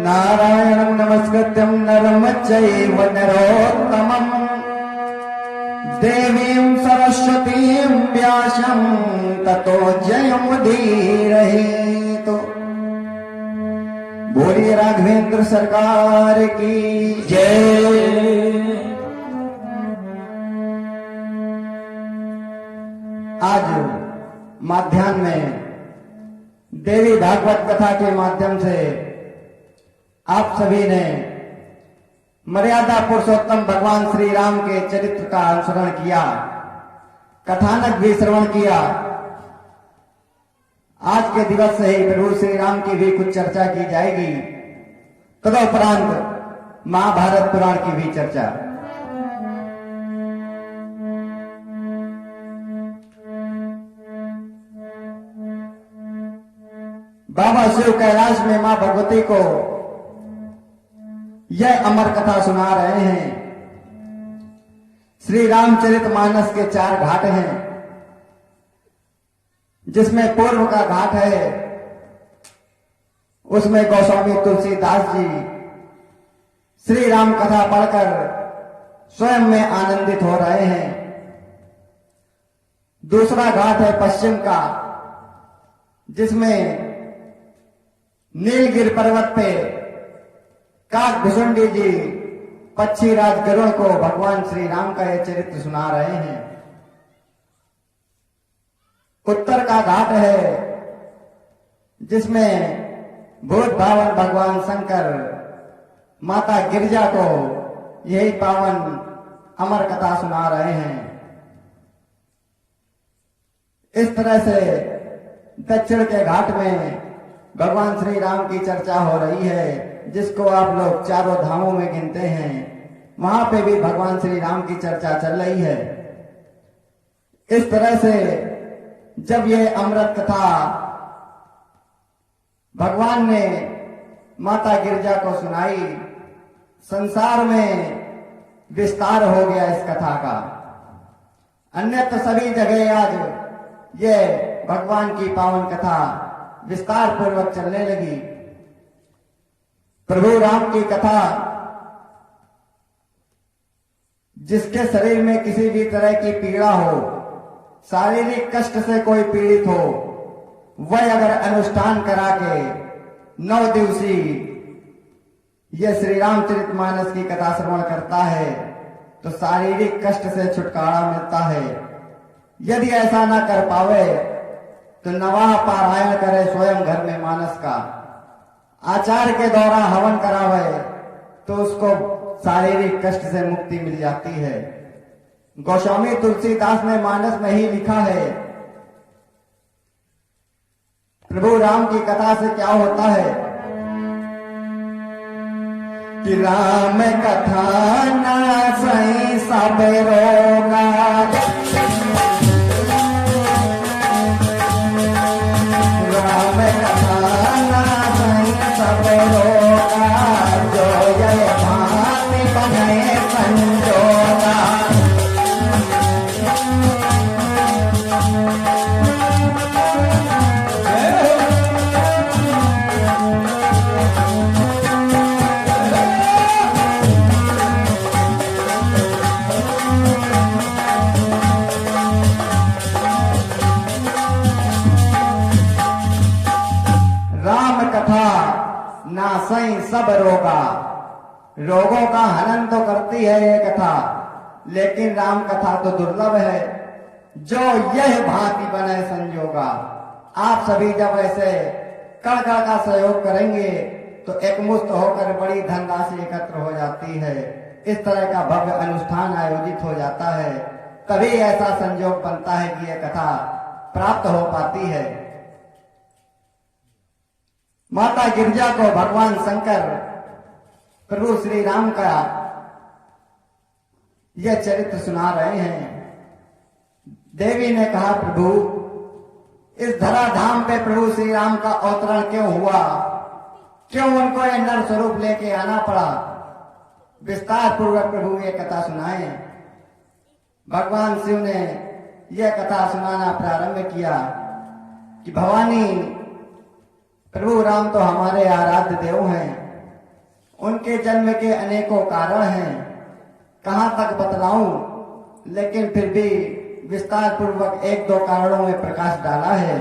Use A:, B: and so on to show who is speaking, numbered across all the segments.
A: नारायणं नमस्कृत्यं नरं चैव नरोत्तमं देवीं सरस्वतीं व्यासं ततो जयमुदीरयेत्। बोलिए राघवेंद्र सरकार की जय। आज माध्याह्न में देवी भागवत कथा के माध्यम से आप सभी ने मर्यादा पुरुषोत्तम भगवान श्री राम के चरित्र का अनुसरण किया, कथानक भी श्रवण किया। आज के दिवस से ही प्रभु श्री राम की भी कुछ चर्चा की जाएगी, तदुपरांत महाभारत पुराण की भी चर्चा। बाबा शिव कैलाश में मां भगवती को यह अमर कथा सुना रहे हैं। श्री रामचरितमानस के 4 घाट हैं, जिसमें पूर्व का घाट है, उसमें गोस्वामी तुलसीदास जी श्री राम कथा पढ़कर स्वयं में आनंदित हो रहे हैं। दूसरा घाट है पश्चिम का, जिसमें नीलगिरि पर्वत पे काकभुसुंडी जी पक्षीराज गरुड़ को भगवान श्री राम का यह चरित्र सुना रहे हैं। उत्तर का घाट है, जिसमें भूत भावन भगवान शंकर माता गिरिजा को यही पावन अमर कथा सुना रहे हैं। इस तरह से दक्षिण के घाट में भगवान श्री राम की चर्चा हो रही है, जिसको आप लोग 4 धामों में गिनते हैं। वहां पे भी भगवान श्री राम की चर्चा चल रही है। इस तरह से जब ये अमृत कथा भगवान ने माता गिरिजा को सुनाई, संसार में विस्तार हो गया इस कथा का। अन्यत्र सभी जगह आज ये भगवान की पावन कथा विस्तार पूर्वक चलने लगी। प्रभु राम की कथा जिसके शरीर में किसी भी तरह की पीड़ा हो, शारीरिक कष्ट से कोई पीड़ित हो, वह अगर अनुष्ठान करा के 9 दिवसीय यह श्री रामचरितमानस की कथा श्रवण करता है तो शारीरिक कष्ट से छुटकारा मिलता है। यदि ऐसा ना कर पावे तो नवाह पारायण करे स्वयं घर में मानस का, आचार के द्वारा हवन करावे तो उसको शारीरिक कष्ट से मुक्ति मिल जाती है। गोस्वामी तुलसीदास ने मानस में ही लिखा है, प्रभु राम की कथा से क्या होता है कि राम कथा ना सही सब रोगा, राम कथा ना सही सब रोगा, जो जय भांति बने संजोगा। नासई सब रोगा, रोगों का हनन तो करती है ये कथा, लेकिन राम कथा तो दुर्लभ है। जो यह भांति बने संजोगा। आप सभी जब ऐसे कड़ का सहयोग करेंगे तो एकमुश्त होकर बड़ी धनराशि एकत्र हो जाती है। इस तरह का भव्य अनुष्ठान आयोजित हो जाता है, तभी ऐसा संयोग बनता है कि यह कथा प्राप्त हो पाती है। माता गिरिजा को भगवान शंकर प्रभु श्री राम का यह चरित्र सुना रहे हैं। देवी ने कहा, प्रभु इस धराधाम पे प्रभु श्री राम का अवतरण क्यों हुआ, क्यों उनको यह नर स्वरूप लेके आना पड़ा, विस्तार पूर्वक प्रभु ये कथा सुनाए। भगवान शिव ने यह कथा सुनाना प्रारंभ किया कि भवानी, प्रभु राम तो हमारे आराध्य देव हैं, उनके जन्म के अनेकों कारण हैं, कहां तक बतलाऊं, लेकिन फिर भी विस्तार पूर्वक एक दो कारणों में प्रकाश डाला है।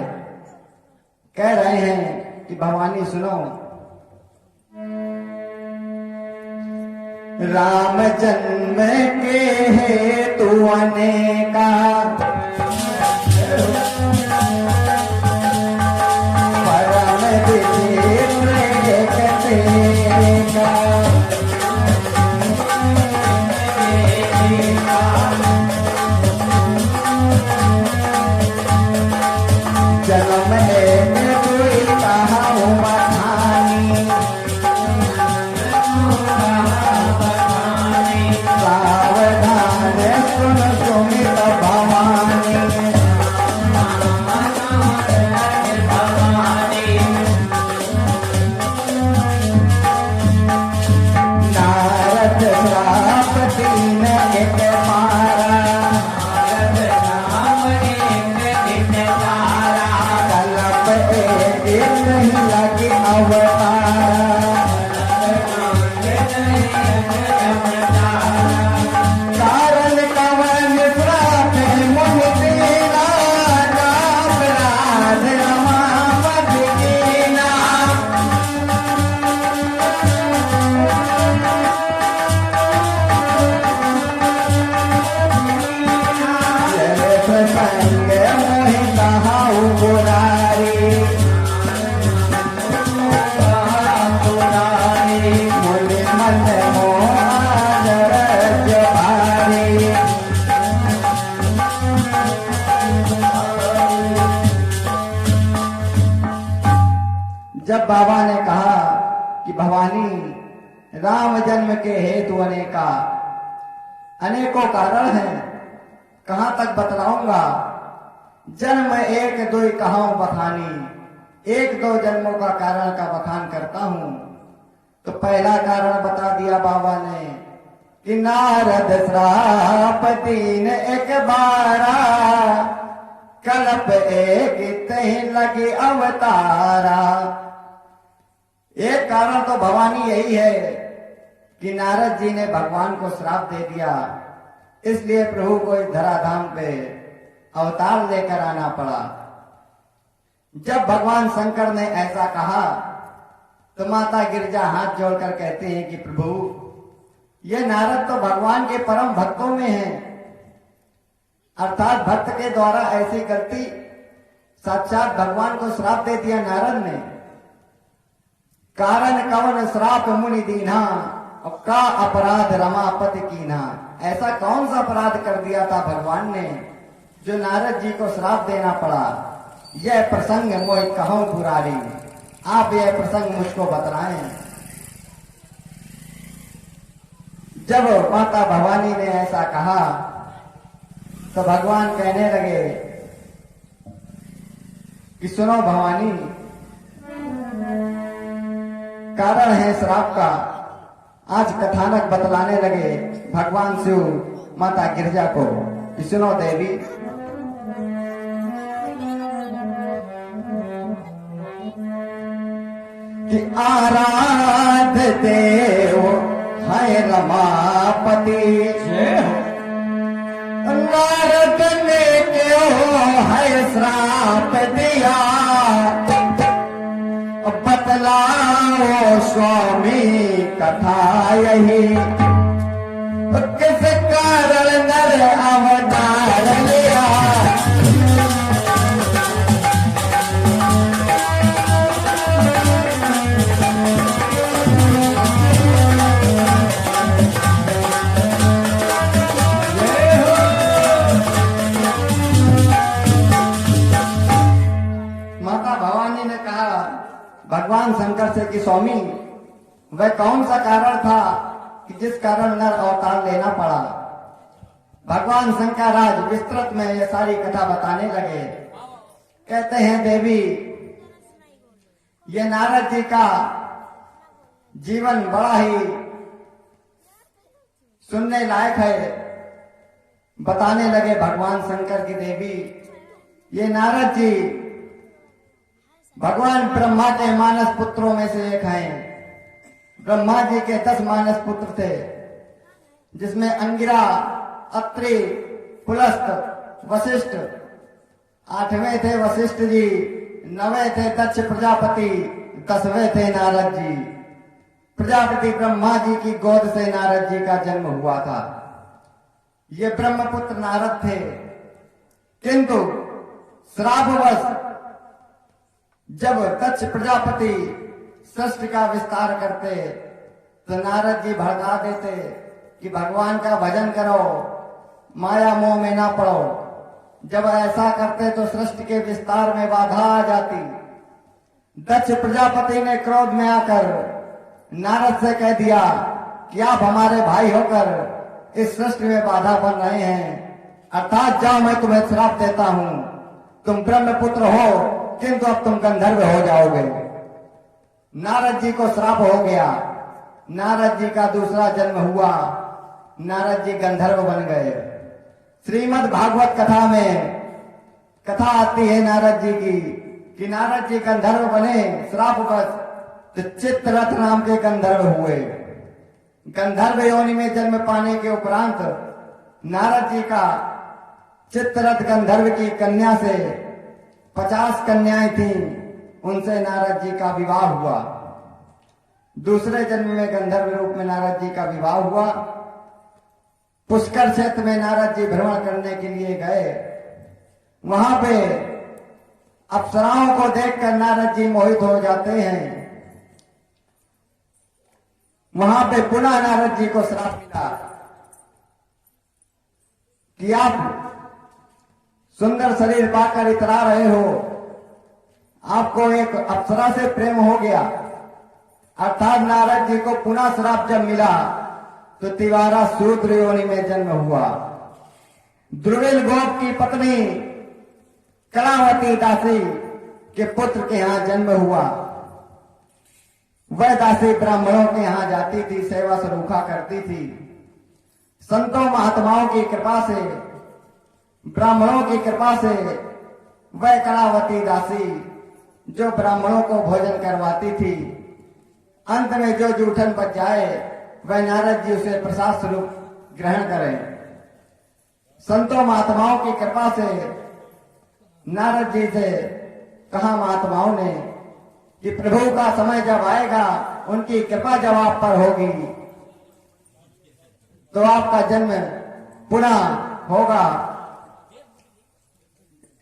A: कह रहे हैं कि भवानी सुनो, राम जन्म के हेतु अनेका, परम विचित्र एक तेका, जन्म एक कोई कहाऊं बखानी, सावधान सुन सुमित भवानी, नारद श्राप दीन एक मारा, कल्प एक नहीं लगी अवतारा, कारण कवन श्राप मुनि दीना, राम राज रमापति कीना, जय प्रसंग मोहि कहाऊं मुरारी, मुनि मन मोह रज भारी, जब बाबा ने कहा कि भवानी, राम जन्म के हेतु अनेका, अनेकों कारण हैं, कहां तक बतलाऊंगा, जन्म एक दो कहाऊं बखानी, एक दो जन्मों का कारण का बखान करता हूं। तो पहला कारण बता दिया बाबा ने कि नारद श्राप दीन एक बारा, कल्प एक तही लगी अवतारा। एक कारण तो भवानी यही है कि नारद जी ने भगवान को श्राप दे दिया, इसलिए प्रभु को इस धराधाम पे अवतार लेकर आना पड़ा। जब भगवान शंकर ने ऐसा कहा तो माता गिरजा हाथ जोड़कर कहते हैं कि प्रभु, ये नारद तो भगवान के परम भक्तों में है, अर्थात भक्त के द्वारा ऐसी गलती साक्षात भगवान को श्राप दे दिया नारद ने। कारण कवन श्राप मुनि दीना, और का अपराध रमापति कीना। ऐसा कौन सा अपराध कर दिया था भगवान ने जो नारद जी को श्राप देना पड़ा। यह प्रसंग मोहि कहूं पुरारी, आप यह प्रसंग मुझको बतलाएं। जब माता भवानी ने ऐसा कहा तो भगवान कहने लगे कि सुनो भवानी, कारण है श्राप का। आज कथानक बतलाने लगे भगवान शिव माता गिरजा को कि सुनो देवी, कि आराध्य देव है रमापति, नारद ने क्यों है श्राप दिया, बतलाओ स्वामी कथा यही, किस कारण नर अवतार लिया। माता भवानी ने कहा भगवान शंकर से कि स्वामी, वह कौन सा कारण था कि जिस कारण नर अवतार लेना पड़ा। भगवान शंकर आज विस्तृत में ये सारी कथा बताने लगे। कहते हैं देवी, ये नारद जी का जीवन बड़ा ही सुनने लायक है। बताने लगे भगवान शंकर की देवी, ये नारद जी भगवान ब्रह्मा के मानस पुत्रों में से एक हैं। ब्रह्मा जी के 10 मानस पुत्र थे, जिसमें अंगिरा, अत्रि, पुलस्त, वशिष्ठ। 8वें थे वशिष्ठ जी, 9वें थे दक्ष प्रजापति, 10वें थे नारद जी। प्रजापति ब्रह्मा जी की गोद से नारद जी का जन्म हुआ था। ये ब्रह्मपुत्र नारद थे, किंतु श्रापवश जब दक्ष प्रजापति सृष्टि का विस्तार करते तो नारद जी भड़का देते कि भगवान का भजन करो, माया मोह में ना पड़ो। जब ऐसा करते तो सृष्टि के विस्तार में बाधा आ जाती। दक्ष प्रजापति ने क्रोध में आकर नारद से कह दिया कि आप हमारे भाई होकर इस सृष्टि में बाधा बन रहे हैं, अर्थात जाओ, मैं तुम्हें श्राप देता हूं। तुम ब्रह्मपुत्र हो, किंतु अब तुम गंधर्व हो जाओगे। नारद जी को श्राप हो गया। नारद जी का दूसरा जन्म हुआ, नारद जी गंधर्व बन गए। श्रीमद् भागवत कथा में कथा आती है नारद जी की कि नारद जी गंधर्व बने श्रापवश, तो चित्ररथ नाम के गंधर्व हुए। गंधर्व योनि में जन्म पाने के उपरांत नारद जी का चित्ररथ गंधर्व की कन्या से 50 कन्याएं थीं, उनसे नारद जी का विवाह हुआ। दूसरे जन्म में गंधर्व रूप में नारद जी का विवाह हुआ। पुष्कर क्षेत्र में नारद जी भ्रमण करने के लिए गए। वहां पे अप्सराओं को देखकर नारद जी मोहित हो जाते हैं। वहां पे पुनः नारद जी को श्राप मिला कि आप सुंदर शरीर पाकर इतरा रहे हो, आपको एक अप्सरा से प्रेम हो गया। अर्थात नारद जी को पुनः श्राप जब मिला तो तिवारा शूद्र योनि में जन्म हुआ। द्रुविल गोप की पत्नी कलावती दासी के पुत्र के यहां जन्म हुआ। वह दासी ब्राह्मणों के यहां जाती थी, सेवा सरूखा करती थी। संतों महात्माओं की कृपा से, ब्राह्मणों की कृपा से वह कलावती दासी जो ब्राह्मणों को भोजन करवाती थी, अंत में जो जूठन बच जाए वह नारद जी उसे प्रसाद स्वरूप ग्रहण करें। संतों महात्माओं की कृपा से नारद जी से कहा महात्माओं ने कि प्रभु का समय जब आएगा, उनकी कृपा जब आप पर होगी तो आपका जन्म पुनः होगा।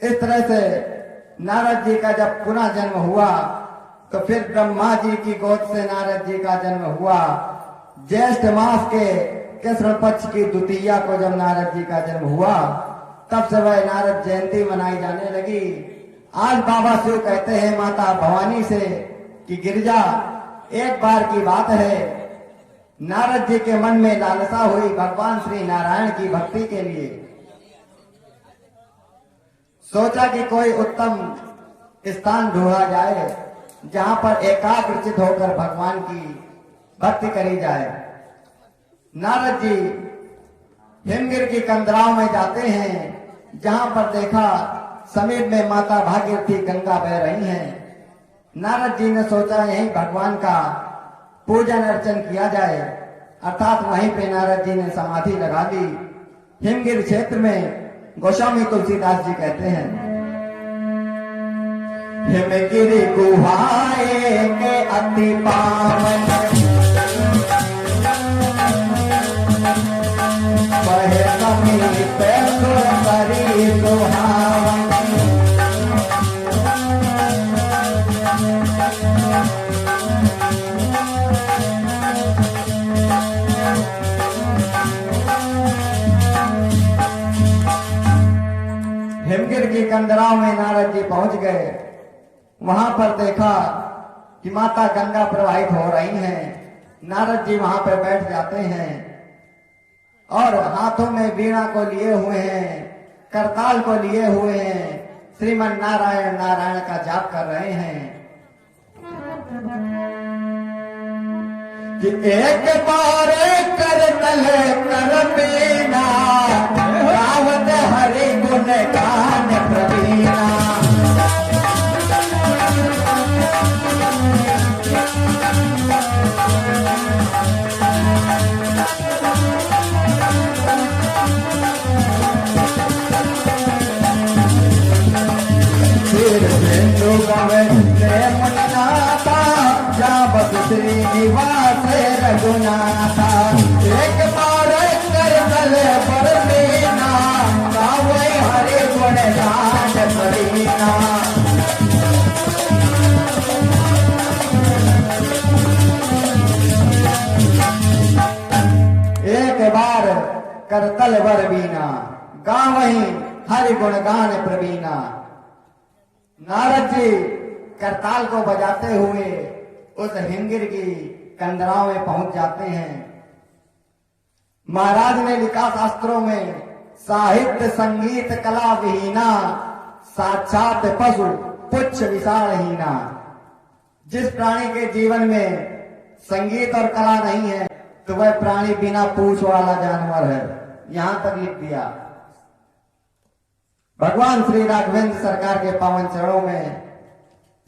A: इस तरह से नारद जी का जब पुनः जन्म हुआ तो फिर ब्रह्मा जी की गोद से नारद जी का जन्म हुआ। ज्येष्ठ मास के कृष्ण पक्ष की द्वितीया को जब नारद जी का जन्म हुआ, तब से वह नारद जयंती मनाई जाने लगी। आज बाबा शिव कहते हैं माता भवानी से कि गिरिजा, एक बार की बात है, नारद जी के मन में लालसा हुई भगवान श्री नारायण की भक्ति के लिए। सोचा कि कोई उत्तम स्थान ढूंढा जाए जहां पर एकाग्रचित होकर भगवान की भक्ति करी जाए। नारद जी हिमगिर की कंदराओं में जाते हैं, जहां पर देखा समीप में माता भागीरथी गंगा बह रही हैं। नारद जी ने सोचा यहीं भगवान का पूजन अर्चन किया जाए, अर्थात वहीं पे नारद जी ने समाधि लगा ली। हिमगिर क्षेत्र में गोस्वामी तुलसीदास जी कहते हैं, हिमगिरि गुहाए के अति पावन, बहे समीप सुंदरी सुहावन। हिमगिर की कंदराओं में नारद जी पहुंच गए। वहां पर देखा कि माता गंगा प्रवाहित हो रही हैं। नारद जी वहां पर बैठ जाते हैं और हाथों में वीणा को लिए हुए हैं, करताल को लिए हुए हैं, श्रीमन नारायण नारायण का जाप कर रहे हैं। कि एक बार कर तल कर पीना गावत हरि गुण गान प्रवीणा। सिंधु गवे मुनिनाथा जावत श्रीनिवास रघुनाथा। एक बार कर तल पर मीना गावे हरि गुण गान प्रवीणा। एक बार करतल बर बीना गावहीं हरि गुण गान प्रवीणा। नारद जी करताल को बजाते हुए उस हिंगिर की कंदराओं में पहुंच जाते हैं। महाराज ने लिखा शास्त्रों में, साहित्य संगीत कला विहीना साक्षात पशु पुच्छ विशालहीना। जिस प्राणी के जीवन में संगीत और कला नहीं है तो वह प्राणी बिना पूंछ वाला जानवर है। यहां तक लिख दिया। भगवान श्री राघवेंद्र सरकार के पावन चरणों में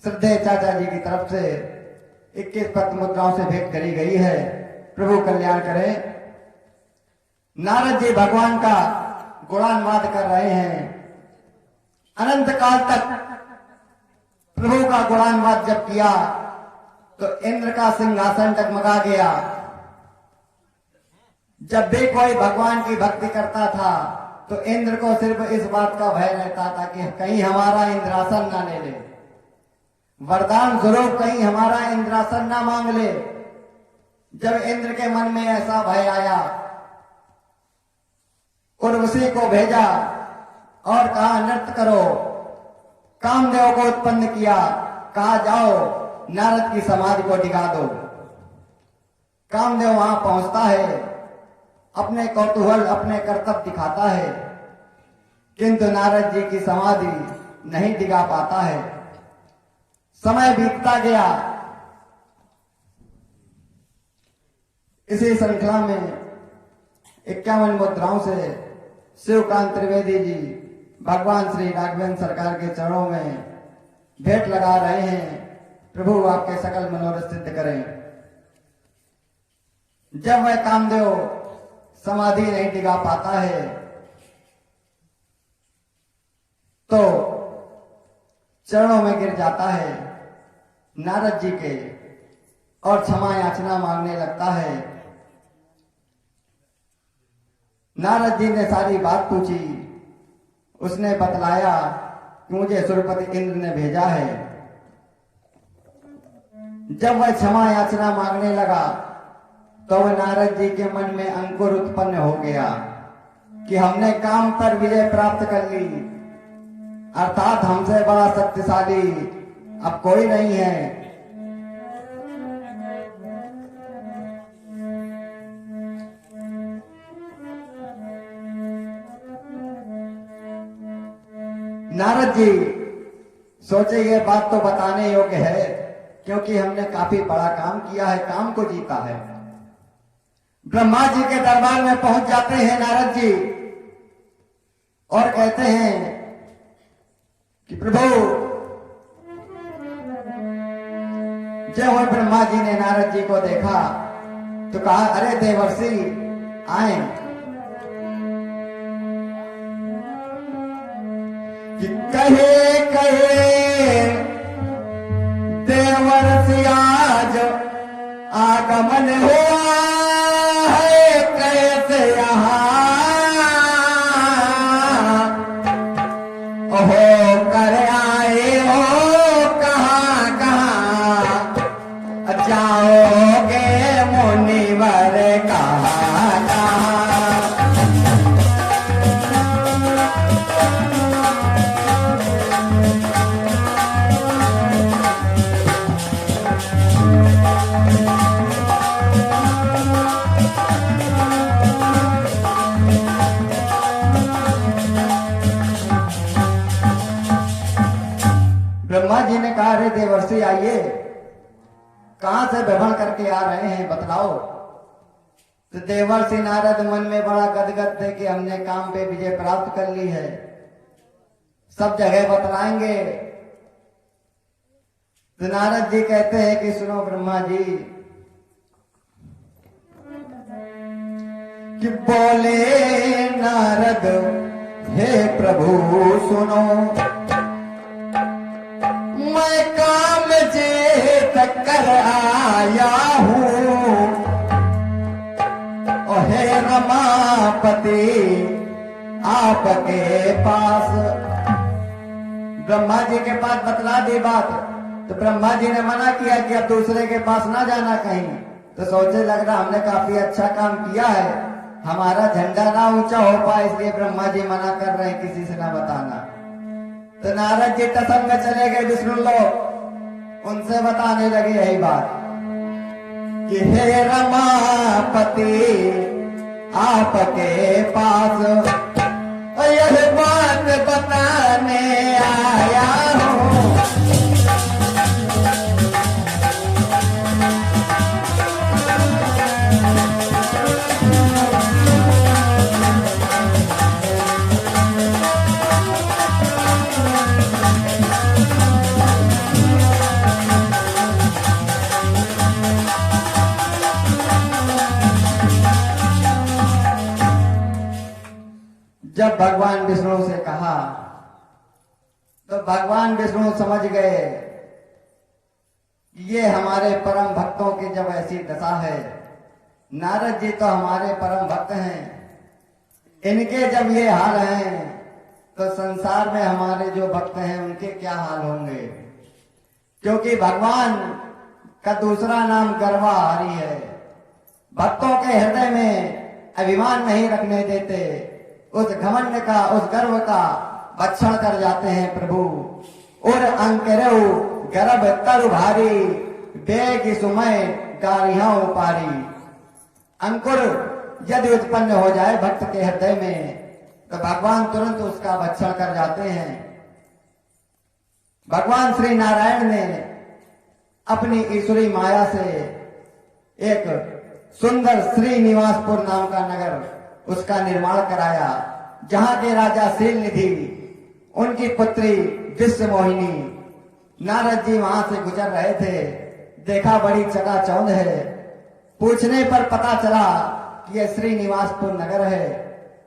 A: श्रद्धेय चाचा जी की तरफ से 21 पत्र मुद्राओं से भेंट करी गई है। प्रभु कल्याण करें। नारद जी भगवान का गुणानुवाद कर रहे हैं। अनंत काल तक प्रभु का गुणानुवाद जब किया तो इंद्र का सिंहासन टगमगा गया। जब भी कोई भगवान की भक्ति करता था तो इंद्र को सिर्फ इस बात का भय रहता था कि कहीं हमारा इंद्रासन ना ले ले, वरदान स्वरूप कहीं हमारा इंद्रासन ना मांग ले। जब इंद्र के मन में ऐसा भय आया, उर्वशी को भेजा और कहा नृत्य करो। कामदेव को उत्पन्न किया, कहा जाओ नारद की समाधि को डिगा दो। कामदेव वहां पहुंचता है, अपने कौतूहल अपने कर्तव्य दिखाता है, किंतु नारद जी की समाधि नहीं डिगा पाता है। समय बीतता गया। इसी श्रृंखला में 51 मुद्राओं से शिवकांत त्रिवेदी जी भगवान श्री राघवेंद्र सरकार के चरणों में भेंट लगा रहे हैं। प्रभु आपके सकल मनोरथ सिद्ध करें। जब वह कामदेव समाधि नहीं टिका पाता है तो चरणों में गिर जाता है नारद जी के और क्षमा याचना मांगने लगता है। नारद जी ने सारी बात पूछी। उसने बतलाया कि मुझे सुरपति इंद्र ने भेजा है। जब वह क्षमा याचना मांगने लगा तो वह नारद जी के मन में अंकुर उत्पन्न हो गया कि हमने काम पर विजय प्राप्त कर ली, अर्थात हमसे बड़ा शक्तिशाली अब कोई नहीं है। नारद जी सोचे ये बात तो बताने योग्य है क्योंकि हमने काफी बड़ा काम किया है, काम को जीता है। ब्रह्मा जी के दरबार में पहुंच जाते हैं नारद जी और कहते हैं कि प्रभु, जब ब्रह्मा जी ने नारद जी को देखा तो कहा, अरे देवर्षि आए। कि कहे कहे देवर्षि आज आगमन हुआ है कैसे यहाँ हो कर आए हो, कहाँ कहाँ जाओगे मुनिवर कहाँ कहाँ। ब्रह्मा जी ने कहा, अरे देवर्षि आइए, कहां से भ्रमण करके आ रहे हैं बतलाओ। तो देवर्षि नारद मन में बड़ा गदगद थे कि हमने काम पे विजय प्राप्त कर ली है, सब जगह बतलाएंगे। तो नारद जी कहते हैं कि सुनो ब्रह्मा जी, कि बोले नारद हे प्रभु सुनो, मैं काम जीत कर आया हूं, ओ हे रमापति आपके पास। ब्रह्मा जी के पास बतला दी बात, तो ब्रह्मा जी ने मना किया कि अब दूसरे के पास ना जाना कहीं। तो सोचे लग रहा हमने काफी अच्छा काम किया है, हमारा झंडा ना ऊंचा हो पाए, इसलिए ब्रह्मा जी मना कर रहे हैं किसी से ना बताना। तो नारद जी टसन में चले गए विष्णु लोग, उनसे बताने लगे यही बात कि हे रमापति आपके पास यह बात बताने आया हूं। जब भगवान विष्णु से कहा तो भगवान विष्णु समझ गए ये हमारे परम भक्तों की जब ऐसी दशा है, नारद जी तो हमारे परम भक्त हैं, इनके जब ये हाल हैं तो संसार में हमारे जो भक्त हैं उनके क्या हाल होंगे। क्योंकि भगवान का दूसरा नाम गर्वाहारी है, भक्तों के हृदय में अभिमान नहीं रखने देते, उस घमंड का उस गर्व का भक्षण कर जाते हैं प्रभु। और अंकरऊ गर्भ तरु भारी, बेग सुमय गारियां पारी। अंकुर यदि उत्पन्न हो जाए भक्त के हृदय में तो भगवान तुरंत उसका भक्षण कर जाते हैं। भगवान श्री नारायण ने अपनी ईश्वरी माया से एक सुंदर श्रीनिवासपुर नाम का नगर उसका निर्माण कराया, जहां के राजा शीलनिधि उनकी पुत्री विश्व मोहिनी। नारद जी वहां से गुजर रहे थे, देखा बड़ी चकाचौंध है। पूछने पर पता चला कि यह श्रीनिवासपुर नगर है,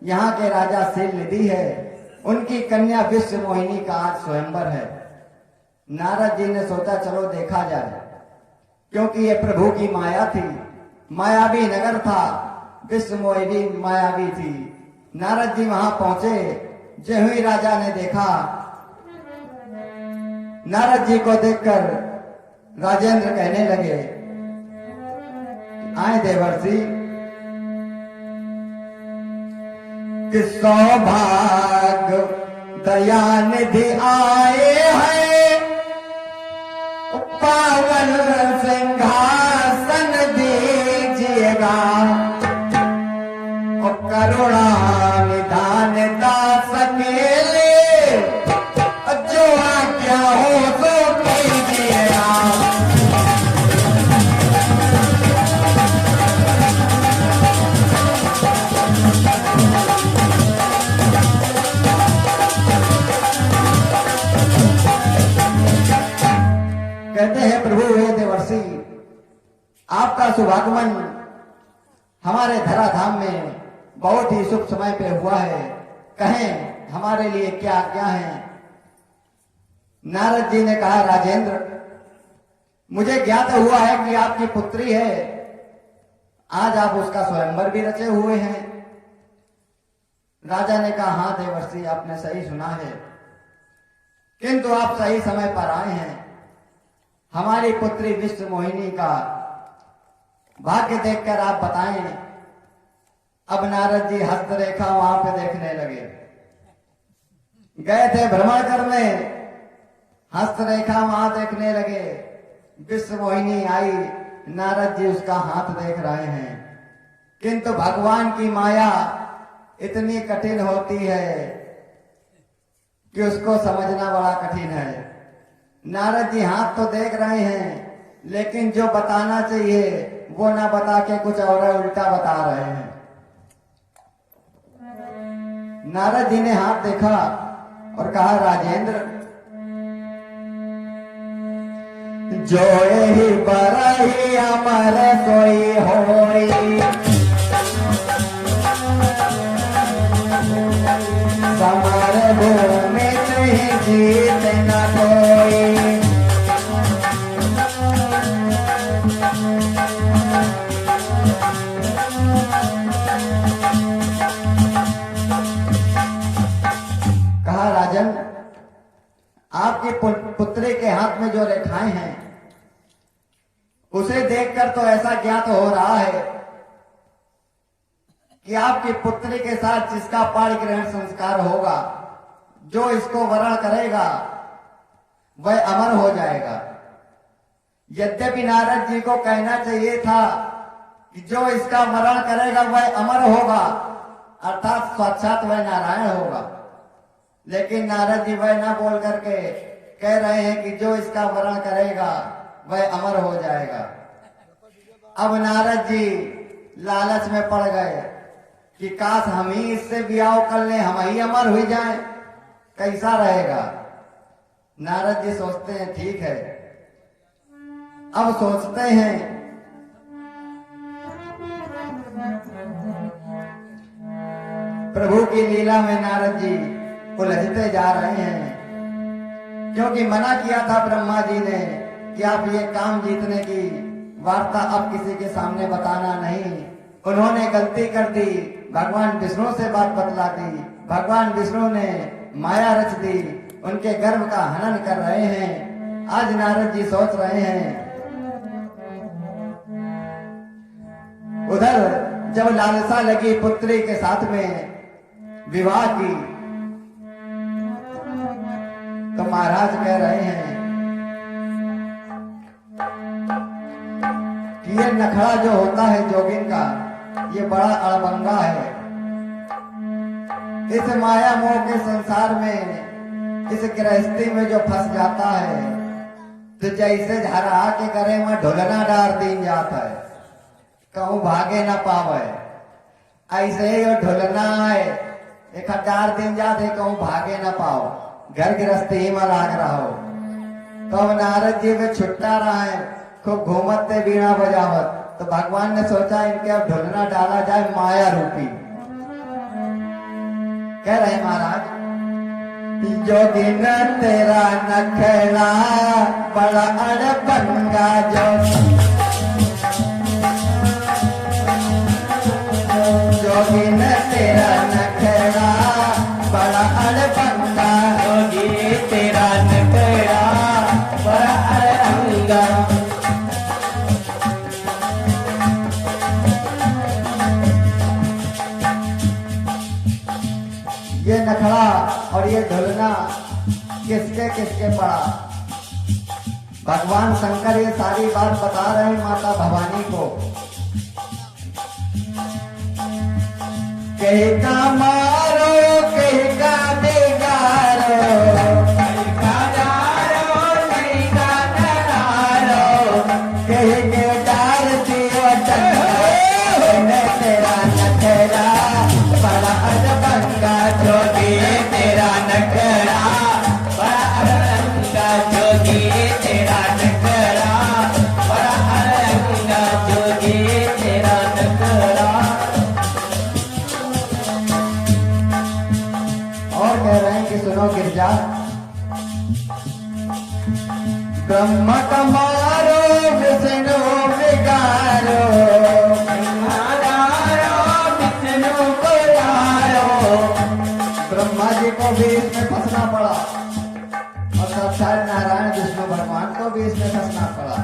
A: यहाँ के राजा शीलनिधि है, उनकी कन्या विश्व मोहिनी का आज स्वयंवर है। नारद जी ने सोचा चलो देखा जाए, क्योंकि यह प्रभु की माया थी, मायावी नगर था, विश्व मोहिनी मायावी थी। नारद जी वहां पहुंचे, जो ही राजा ने देखा, नारद जी को देखकर राजेंद्र कहने लगे, आए देवर्षि, कि सौभाग्य दयानिधि आए हैं, पावन सिंहासन दीजिएगा, और करुणा निधान दास अकेले, जो आज्ञा हो तो कीजिएगा। कहते हैं प्रभु हे देवर्षि, आपका शुभागमन हमारे धराधाम में बहुत ही शुभ समय पे हुआ है, कहें हमारे लिए क्या क्या है। नारद जी ने कहा, राजेंद्र, मुझे ज्ञात हुआ है कि आपकी पुत्री है, आज आप उसका स्वयंवर भी रचे हुए हैं। राजा ने कहा, हाँ देवर्षि, आपने सही सुना है, किंतु आप सही समय पर आए हैं। हमारी पुत्री विश्व मोहिनी का भाग्य देखकर आप बताएं। अब नारद जी हस्तरेखा वहां पे देखने लगे, गए थे भ्रमण करने, हस्तरेखा वहां देखने लगे। विश्व मोहिनी आई, नारद जी उसका हाथ देख रहे हैं, किंतु भगवान की माया इतनी कठिन होती है कि उसको समझना बड़ा कठिन है। नारद जी हाथ तो देख रहे हैं, लेकिन जो बताना चाहिए वो ना बता के कुछ और उल्टा बता रहे हैं। नारद जी ने हाथ देखा और कहा, राजेंद्र, जो ही बरही अमर सोई होई, समर भूमि से जीत न कोई। कहा, राजन, आपकी पुत्री के हाथ में जो रेखाएं हैं उसे देखकर तो ऐसा ज्ञात हो रहा है कि आपकी पुत्री के साथ जिसका पाणी ग्रहण संस्कार होगा, जो इसको वरण करेगा वह अमर हो जाएगा। यद्यपि नारद जी को कहना चाहिए था कि जो इसका वरण करेगा वह अमर होगा, अर्थात साक्षात वह नारायण होगा, लेकिन नारद जी वह ना बोल करके कह रहे हैं कि जो इसका वरण करेगा वह अमर हो जाएगा। अब नारद जी लालच में पड़ गए कि काश हम ही इससे ब्याह कर लें, हम ही अमर हो जाएं, कैसा रहेगा। नारद जी सोचते हैं ठीक है। अब सोचते हैं प्रभु की लीला में नारद जी उलझते जा रहे हैं, क्योंकि मना किया था ब्रह्मा जी ने कि आप ये काम जीतने की वार्ता अब किसी के सामने बताना नहीं। उन्होंने गलती कर दी, भगवान विष्णु से बात बतला दी। भगवान विष्णु ने माया रच दी, उनके गर्भ का हनन कर रहे हैं। आज नारद जी सोच रहे हैं, उधर जब लालसा लगी पुत्री के साथ में विवाह की, तो महाराज कह रहे हैं कि ये नखड़ा जो होता है जोगिन का, ये बड़ा अड़बंगा है। इस माया मोह के संसार में, इस गृहस्थी में जो फंस जाता है, तो जैसे झरा के करे में ढोलना डार दिन जाता है, कहूं भागे ना पावे, ऐसे ही ढोलना है एक डार दिन जाते, कहूं भागे ना पाओ, घर गृहस्थी ही में लाग रहा हो। तो अब नारद जी में छुट्टा रहा है, खूब घूमते बीणा बजावत, तो भगवान ने सोचा इनके अब ढोलना डाला जाए माया रूपी। कह रहे महाराज, जोगिन तेरा नखड़ा बड़ा अड़बंगा, जोगिन तेरा नखड़ा बड़ा अड़बंगा, जोगी तेरा नखड़ा बड़ा अड़बंगा। ये नखड़ा और ये ढोलना किसके किसके पड़ा? भगवान शंकर ये सारी बात बता रहे हैं माता भवानी को। कहीं का मारो, कहीं का बिगाड़ो, कहीं का डारो, कहीं का डरारो, कहीं के डार दियो डंडा, तेरा नखड़ा बड़ा अड़बंगा, जोगी तेरा नखड़ा बड़ा अड़बंगा, जोगी तेरा नखड़ा बड़ा अड़बंगा, जोगी तेरा नखड़ा। और कह रहे हैं कि सुनो गिरजा, ब्रह्म का मारो, विष्णु बिगाड़ो, विष्णु को यारो। ब्रह्मा जी को भी इसमें फंसना पड़ा और साक्षात नारायण विष्णु भगवान को भी इसमें फंसना पड़ा।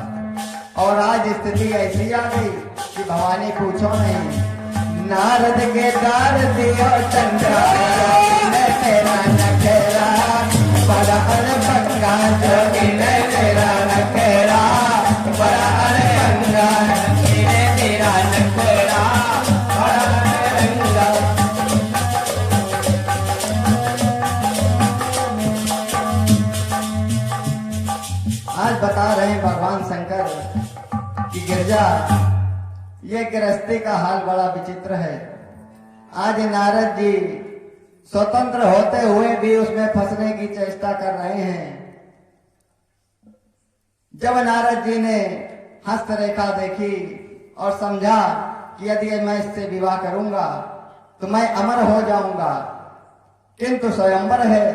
A: और आज स्थिति ऐसी आ गई कि भवानी पूछो नहीं, नारद के दार दियो चंद्रा, तेरा नखरा बड़ा अड़बंगा, जोगिन तेरा नखरा बड़ा अड़बंगा, तेरा नखरा बड़ा अड़बंगा। आज बता रहे हैं भगवान शंकर कि गिरजा, ये गृहस्थी का हाल बड़ा विचित्र है। आज नारद जी स्वतंत्र होते हुए भी उसमें फंसने की चेष्टा कर रहे हैं। जब नारद जी ने हस्तरेखा देखी और समझा कि यदि मैं इससे विवाह करूंगा तो मैं अमर हो जाऊंगा, किंतु स्वयंवर है,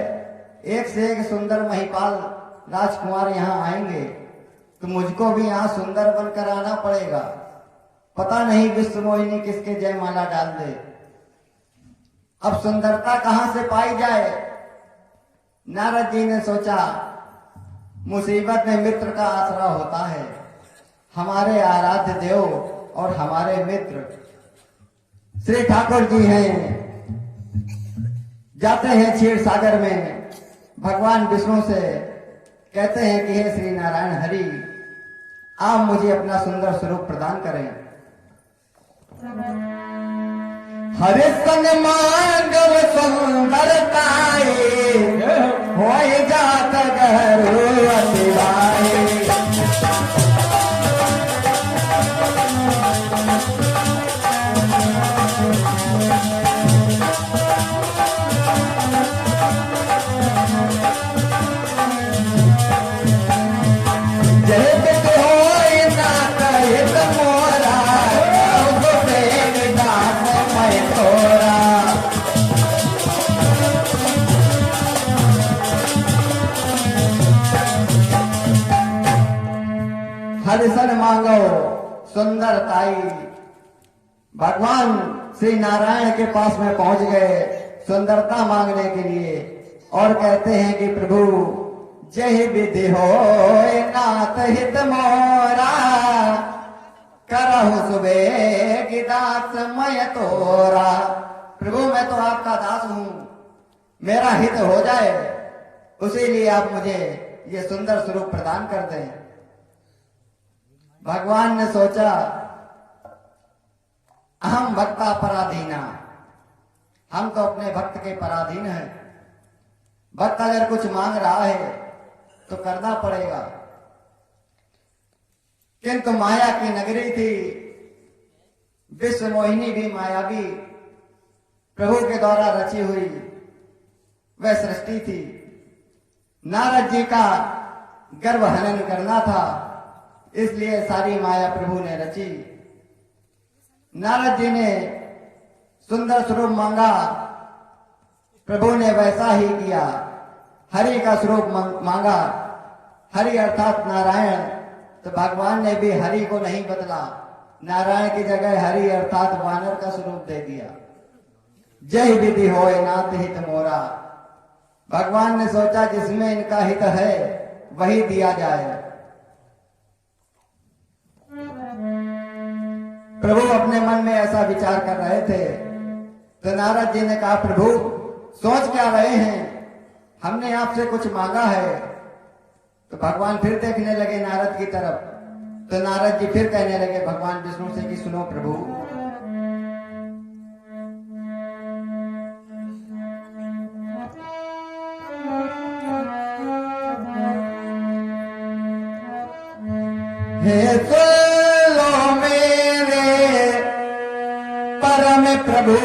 A: एक से एक सुंदर महिपाल राजकुमार यहाँ आएंगे तो मुझको भी यहाँ सुंदर बनकर आना पड़ेगा। पता नहीं विश्व मोहिनी किसके जयमाला डाल दे। अब सुंदरता कहां से पाई जाए? नारद जी ने सोचा, मुसीबत में मित्र का आसरा होता है। हमारे आराध्य देव और हमारे मित्र श्री ठाकुर जी हैं। जाते हैं क्षीर सागर में, भगवान विष्णु से कहते हैं कि हे श्री नारायण हरि, आप मुझे अपना सुंदर स्वरूप प्रदान करें। हरे संग मांगव सुंदरताए, होय जात गहरो अतिवाए। हरिशन मांगो सुंदरताई। भगवान श्री नारायण के पास में पहुंच गए सुंदरता मांगने के लिए और कहते हैं कि प्रभु जय विधि हो नाथ हित मोरा, करहु सुबह की दास मैं तोरा। प्रभु मैं तो आपका दास हूं, मेरा हित हो जाए उसी लिए आप मुझे ये सुंदर स्वरूप प्रदान कर दें। भगवान ने सोचा, अहम भक्ता पराधीना, हम तो अपने भक्त के पराधीन हैं। भक्त अगर कुछ मांग रहा है तो करना पड़ेगा। किंतु माया की नगरी थी, विश्व मोहिनी भी मायावी प्रभु के द्वारा रची हुई वह सृष्टि थी। नारद जी का गर्भ हनन करना था, इसलिए सारी माया प्रभु ने रची। नारद जी ने सुंदर स्वरूप मांगा, प्रभु ने वैसा ही किया। हरि का स्वरूप मांगा, हरि अर्थात नारायण, तो भगवान ने भी हरि को नहीं बदला, नारायण की जगह हरि अर्थात वानर का स्वरूप दे दिया। जय विधि होय नाथ हित मोरा। भगवान ने सोचा जिसमें इनका हित है वही दिया जाए। प्रभु अपने मन में ऐसा विचार कर रहे थे तो नारद जी ने कहा, प्रभु सोच क्या रहे हैं, हमने आपसे कुछ मांगा है। तो भगवान फिर देखने लगे नारद की तरफ, तो नारद जी फिर कहने लगे भगवान विष्णु से कि सुनो प्रभु, हे सुनो मेरे परम प्रभु,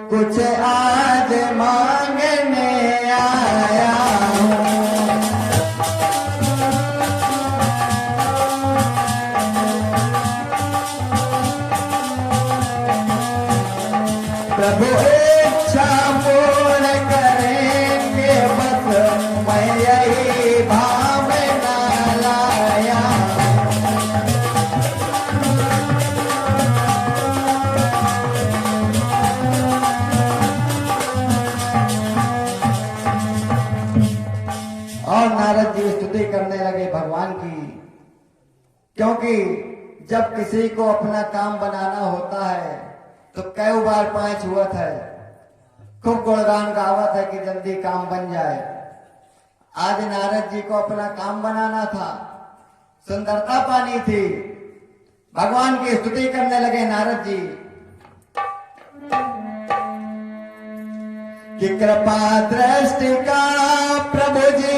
A: कुछ आज मांगने आया हूं। प्रभु इच्छा पूर्ण करेंगे, बस मैं यही भावना लाया। और नारद जी स्तुति करने लगे भगवान की, क्योंकि जब किसी को अपना काम बनाना होता है तो कई बार पांच छुअत है, खूब गुणगान गावत है कि जल्दी काम बन जाए। आज नारद जी को अपना काम बनाना था, सुंदरता पानी थी, भगवान की स्तुति करने लगे नारद जी कि कृपा दृष्टि का प्रभु जी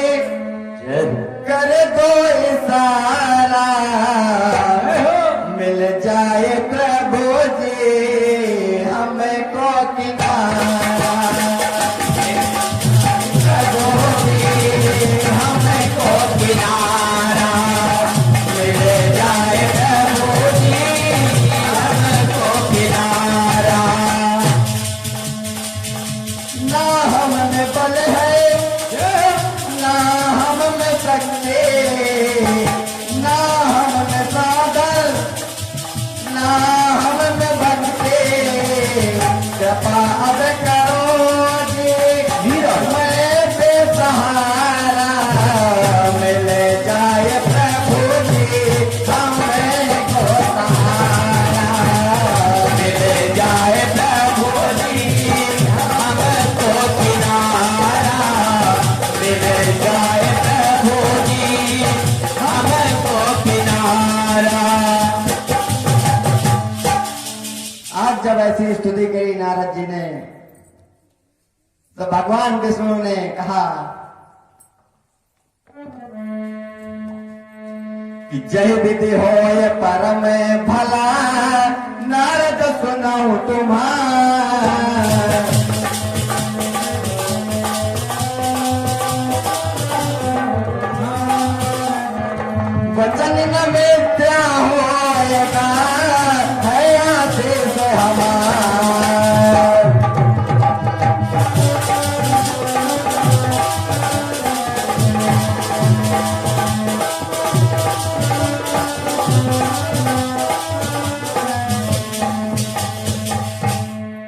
A: स्तुति करी नारद जी ने, तो भगवान विष्णु ने कहा कि जय विधि होय परम भला, नारद सुनाऊं तुम्हारा। वचन न मिथ्या होएगा, है आशीष हमारा।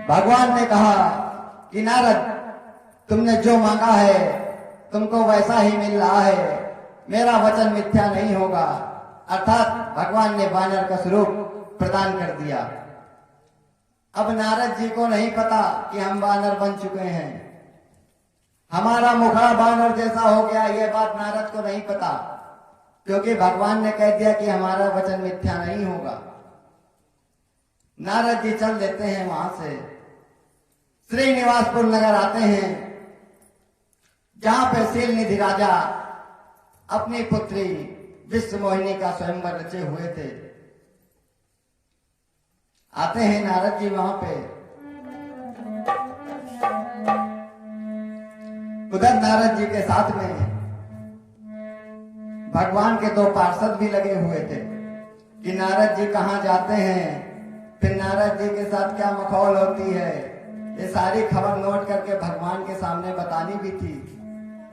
A: भगवान ने कहा कि नारद, तुमने जो मांगा है तुमको वैसा ही मिल रहा है, मेरा वचन मिथ्या नहीं होगा। अर्थात भगवान ने वानर का स्वरूप प्रदान कर दिया। अब नारद जी को नहीं पता कि हम वानर बन चुके हैं, हमारा मुखड़ा वानर जैसा हो गया, यह बात नारद को नहीं पता, क्योंकि भगवान ने कह दिया कि हमारा वचन मिथ्या नहीं होगा। नारद जी चल देते हैं, वहां से श्रीनिवासपुर नगर आते हैं, जहां पे शीलनिधि राजा अपनी पुत्री विश्वमोहिनी का स्वयंवर रचे हुए थे। आते हैं नारद जी वहां पे। उधर नारद जी के साथ में भगवान के दो पार्षद भी लगे हुए थे कि नारद जी कहां जाते हैं, फिर नारद जी के साथ क्या मखौल होती है, ये सारी खबर नोट करके भगवान के सामने बतानी भी थी।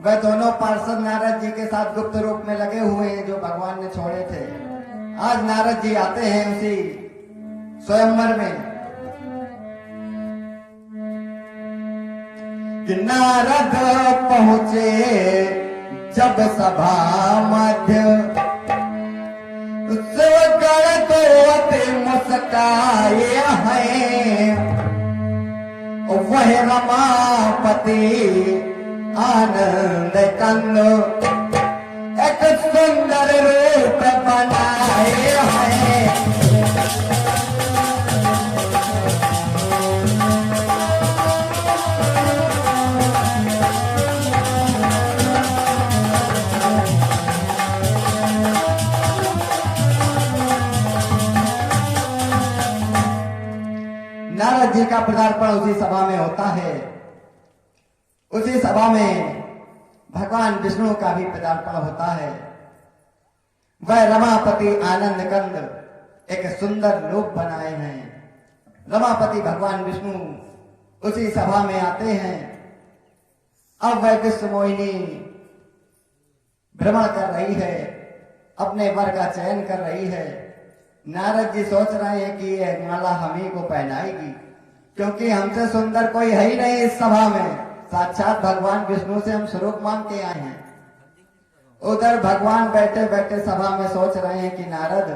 A: वह दोनों पार्षद नारद जी के साथ गुप्त रूप में लगे हुए हैं, जो भगवान ने छोड़े थे। आज नारद जी आते हैं उसी स्वयंवर में कि नारद पहुंचे जब सभा मध्य, शिवगण तो अति मुस्काए हैं, वह रमापति आनंद कंद एक सुंदर रूप बनाए हैं। नारद जी का पदार्पण उसी सभा में होता है। उसी सभा में भगवान विष्णु का भी पदार्पण होता है। वह रमापति आनंद कंद एक सुंदर रूप बनाए हैं। रमापति भगवान विष्णु उसी सभा में आते हैं। अब वह विश्वमोहिनी भ्रमण कर रही है, अपने वर का चयन कर रही है। नारद जी सोच रहे हैं कि यह माला हम ही को पहनाएगी, क्योंकि हमसे सुंदर कोई है ही नहीं इस सभा में। साक्षात भगवान विष्णु से हम स्वरूप मांग के आए हैं। उधर भगवान बैठे बैठे सभा में सोच रहे हैं कि नारद,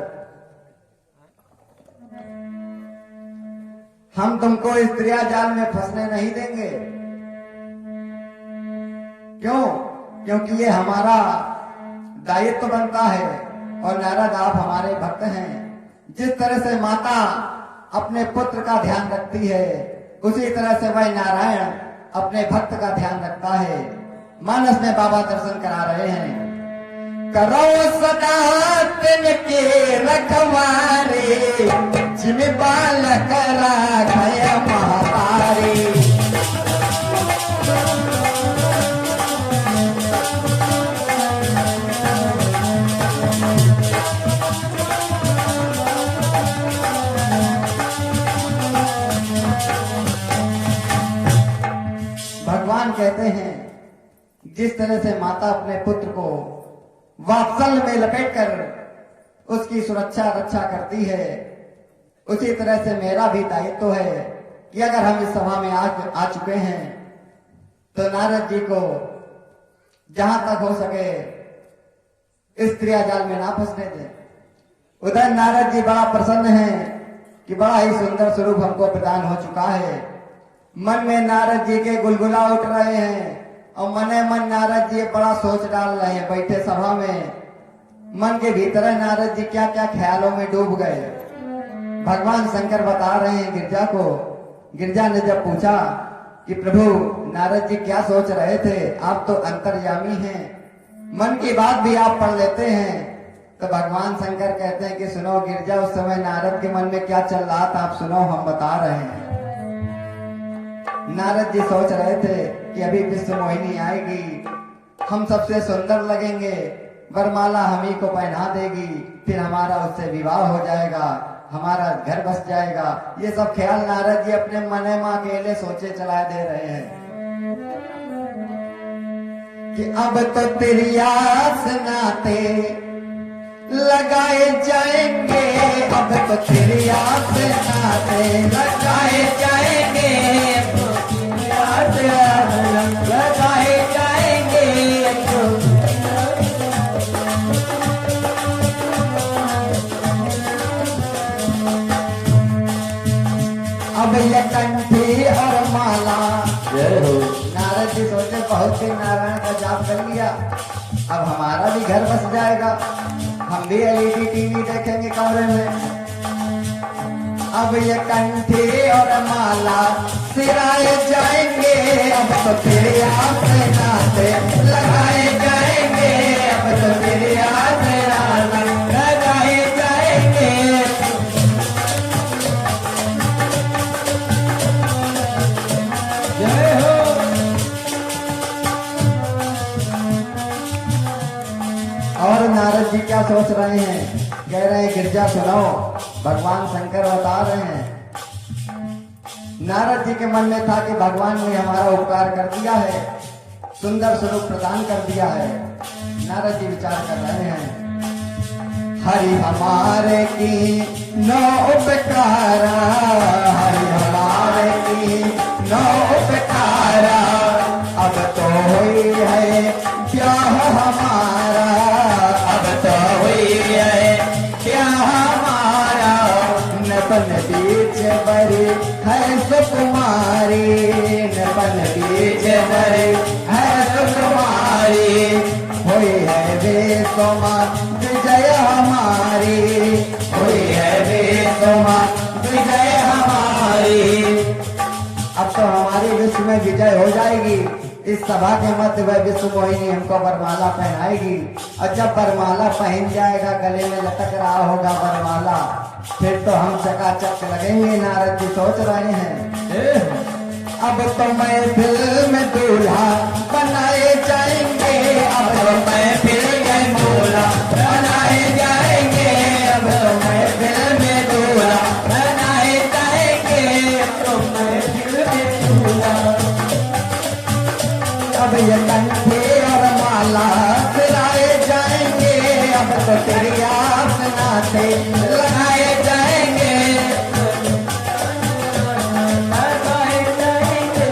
A: हम तुमको इस क्रिया जाल में फंसने नहीं देंगे। क्यों? क्योंकि ये हमारा दायित्व बनता है। और नारद, आप हमारे भक्त हैं। जिस तरह से माता अपने पुत्र का ध्यान रखती है, उसी तरह से वह नारायण अपने भक्त का ध्यान रखता है। मानस में बाबा दर्शन करा रहे हैं। करो सदा तिनके रखवारे, जिम बालक राखय महतारी। भगवान कहते हैं, जिस तरह से माता अपने पुत्र को वात्सल्य में लपेटकर उसकी सुरक्षा रक्षा करती है, उसी तरह से मेरा भी दायित्व है कि अगर हम इस सभा में आ चुके हैं तो नारद जी को जहां तक हो सके इस क्रियाजाल में ना फंसने दें। उधर नारद जी बड़ा प्रसन्न हैं कि बड़ा ही सुंदर स्वरूप हमको प्रदान हो चुका है। मन में नारद जी के गुलगुला उठ रहे हैं और मने मन नारद जी बड़ा सोच डाल रहे हैं। बैठे सभा में मन के भीतर नारद जी क्या क्या ख्यालों में डूब गए। भगवान शंकर बता रहे हैं गिरजा को गिरजा ने जब पूछा कि प्रभु नारद जी क्या सोच रहे थे, आप तो अंतर्यामी हैं, मन की बात भी आप पढ़ लेते हैं। तो भगवान शंकर कहते हैं कि सुनो गिरजा, उस समय नारद के मन में क्या चल रहा था आप सुनो, हम बता रहे हैं। नारद जी सोच रहे थे कि अभी विश्व मोहिनी आएगी, हम सबसे सुंदर लगेंगे, वरमाला हम ही को पहना देगी, फिर हमारा उससे विवाह हो जाएगा, हमारा घर बस जाएगा। ये सब ख्याल नारद जी अपने मने में अकेले सोचे चला दे रहे हैं कि अब तो तेरी आस नाते लगाए जाएंगे, अब तो तेरी आस नाते लगाए जाएंगे, लगाए जाएंगे। अब ये कंठी और माला, नारद जी सोचे बहुत दिन नारायण का जाप कर लिया, अब हमारा भी घर बस जाएगा, हम भी एलईडी टीवी देखेंगे कमरे में। अब ये कंठी और माला सिराए जाएंगे, अब तो तेरे हाथ से नाते लगाए जाएंगे, अब तो तेरे हाथ से नाते लगाए जाएंगे। जय हो। और नारद जी क्या सोच रहे हैं, कह रहे हैं गिरजा सुनो, भगवान शंकर बता रहे हैं। नारद जी के मन में था कि भगवान ने हमारा उपकार कर दिया है, सुंदर स्वरूप प्रदान कर दिया है। नारद जी विचार कर रहे हैं, हरि हमारे की नो उपकारा, हरि हमारे की नो उपकारा, अब तो हुई है ब्याह हमारा, अब तो हुई है ब्याह हमारा, नपन बीच बरी है सुकुमारी, नपन बीच बरी है सुकुमारी, हुई है बेसुमा विजय हमारी, हुई है बेसुमा विजय हमारी। अब तो हमारी विश्व में विजय हो जाएगी। इस सभा के मध्य वह विश्व मोहिनी हमको वरमाला पहनाएगी, और जब वरमाला पहन जाएगा, गले में लटक रहा होगा वरमाला, फिर तो हम चकाचक लगेंगे। नारद जी सोच रहे हैं अब तो महफिल में दूल्हा बनाए जाएंगे, अब तो महफिल में दूल्हा बनाए जाएंगे, अब तो महफिल में दूल्हा बनाए जाएंगे, अब तो महफिल में दूल्हा। अब ये कंठी और माला सिराए जाएंगे, अब तो तेरी आस नाते लगाए जाएंगे, लगाए जाएंगे।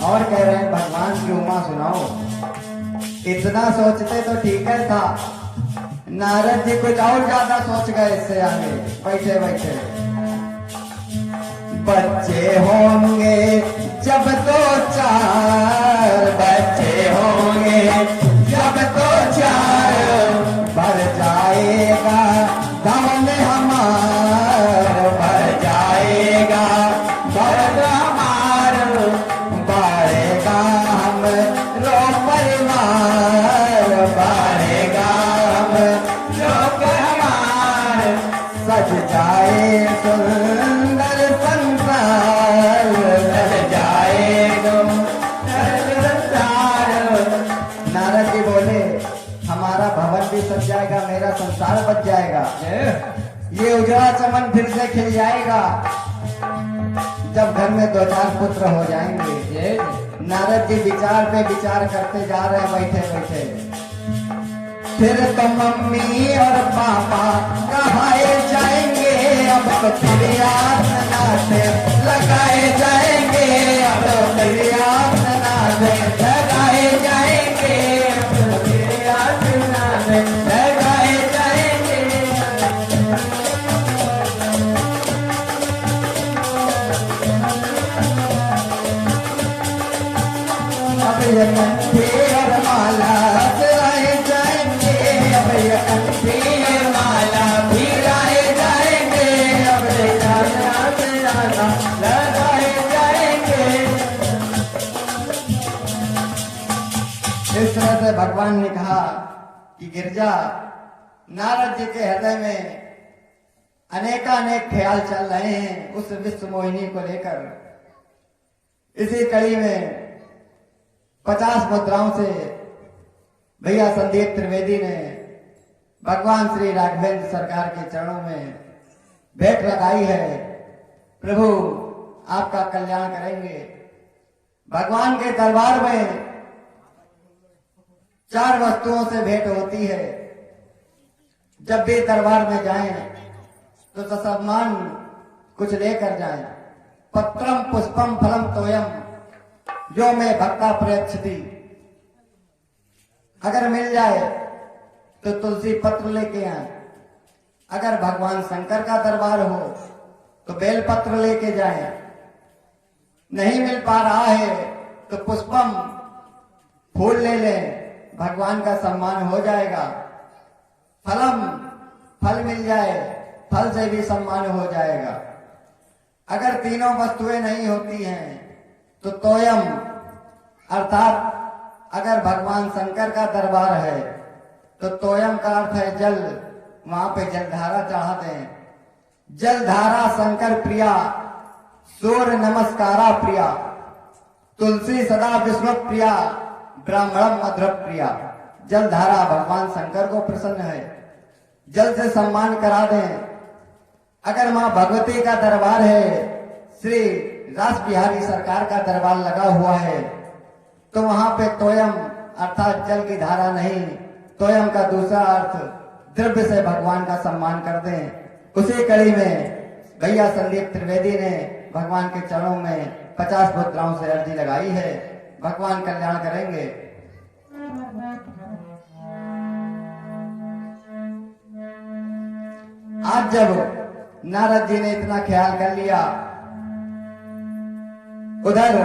A: और कह रहे हैं भगवान की उमा सुनाओ, इतना सोचते तो ठीक है था, नारद जी कुछ और ज्यादा सोच गए इससे आगे बैठे बैठे। बच्चे होंगे जब दो चार, बच्चे होंगे जब दो चार, भर जाएगा धन हमार, भर जाएगा धन हमार, बढ़ेगा हम रो परिवार, बढ़ेगा हम रो परिवार, सज जाए सुंदर संसार, सज जाएगा संसार। नारद जी बोले हमारा भवन भी सज जाएगा, मेरा संसार बच जाएगा, ये उजड़ा चमन फिर से खिल जाएगा जब घर में दो चार पुत्र हो जाएंगे। नारद जी विचार पे विचार करते जा रहे हैं बैठे बैठे। फिर तो मम्मी और पापा कहाए जाएंगे, अब तो तेरी आस नाते लगाए जाएंगे, अब तो तेरी आस नाते लगाए जाएंगे, अब तो तेरी आस नाते लगाए जाएंगे। अब ये कंठी और माला सिराए जाएंगे, अब ये कंठी माला भिराए इस तरह से भगवान ने कहा कि गिरजा, नारद जी के हृदय में अनेकानेक ख्याल चल रहे हैं उस विश्व मोहिनी को लेकर। इसी कड़ी में 50 मुद्राओं से भैया संदीप त्रिवेदी ने भगवान श्री राघवेंद्र सरकार के चरणों में भेंट लगाई है। प्रभु आपका कल्याण करेंगे। भगवान के दरबार में 4 वस्तुओं से भेंट होती है। जब भी दरबार में जाएं तो ससम्मान कुछ लेकर जाएं। पत्रम पुष्पम फलम तोयम जो में भक्ता प्रयच्छति, अगर मिल जाए तो तुलसी पत्र लेके आए। अगर भगवान शंकर का दरबार हो तो बेल पत्र लेके जाएं। नहीं मिल पा रहा है तो पुष्पम फूल ले लें, भगवान का सम्मान हो जाएगा। फलम फल मिल जाए, फल से भी सम्मान हो जाएगा। अगर तीनों वस्तुएं नहीं होती हैं तो तोयम, अर्थात अगर भगवान शंकर का दरबार है तो तोयम का अर्थ है जल, वहां पे जलधारा चढ़ा दें। जलधारा शंकर प्रिया, सूर्य नमस्कारा प्रिया, तुलसी सदा विष्णु प्रिया, ब्राह्मणम मधुर प्रिया। जलधारा भगवान शंकर को प्रसन्न है, जल से सम्मान करा दें। अगर मां भगवती का दरबार है, श्री रास बिहारी सरकार का दरबार लगा हुआ है, तो वहां पे तोयम अर्थात जल की धारा नहीं, तोयम का दूसरा अर्थ द्रव्य से भगवान का सम्मान कर दें। उसी कड़ी में भैया संदीप त्रिवेदी ने भगवान के चरणों में 50 मुद्राओं से अर्जी लगाई है। भगवान कल्याण करेंगे। आज जब नारद जी ने इतना ख्याल कर लिया, उधर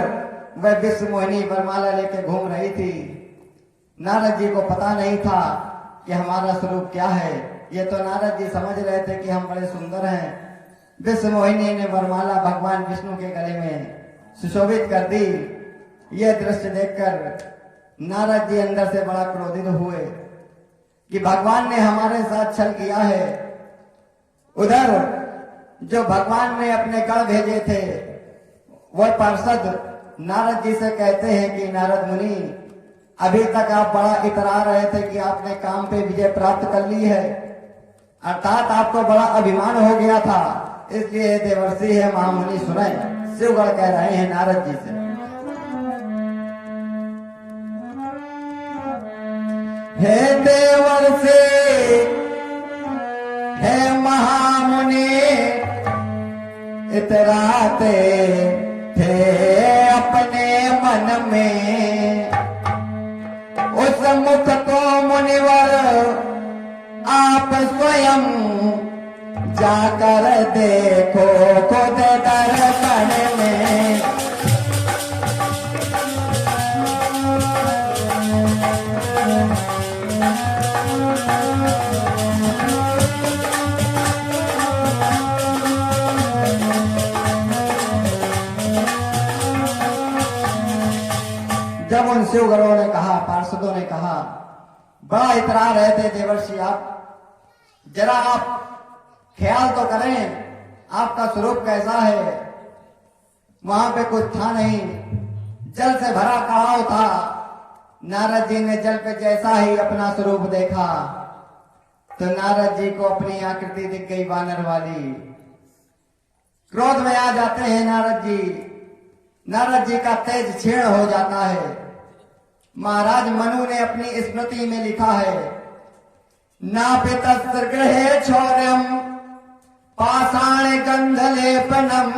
A: वह विश्व मोहिनी वरमाला लेके घूम रही थी। नारद जी को पता नहीं था कि हमारा स्वरूप क्या है। ये तो नारद जी समझ रहे थे कि हम बड़े सुंदर हैं। विश्व मोहिनी ने वरमाला भगवान विष्णु के गले में सुशोभित कर दी। यह दृश्य देखकर नारद जी अंदर से बड़ा क्रोधित हुए कि भगवान ने हमारे साथ छल किया है। उधर जो भगवान ने अपने गण भेजे थे, वह पार्षद नारद जी से कहते हैं कि नारद मुनि, अभी तक आप बड़ा इतरा रहे थे कि आपने काम पे विजय प्राप्त कर ली है, अर्थात आपको बड़ा अभिमान हो गया था, इसलिए देवर्षि है महामुनि सुने। शिवगढ़ कह रहे हैं नारद जी से, हे देवर्षि हे महामुनि, इतराते थे अपने मन में, उस मुख को मुनिवर आप स्वयं जाकर देखो खुद दर्पण में। जब उन शिवगणों ने कहा, पार्षदों ने कहा, बड़ा इतरा रहे थे देवर्षि आप, जरा आप ख्याल तो करें आपका स्वरूप कैसा है। वहां पे कुछ था नहीं, जल से भरा कड़ाव था। नारद जी ने जल पे जैसा ही अपना स्वरूप देखा तो नारद जी को अपनी आकृति दिख गई वानर वाली। क्रोध में आ जाते हैं नारद जी। नारद जी का तेज क्षीण हो जाता है। महाराज मनु ने अपनी स्मृति में लिखा है, नापितस्त्र गृहे छौर्यम पाषाण गंध लेपनम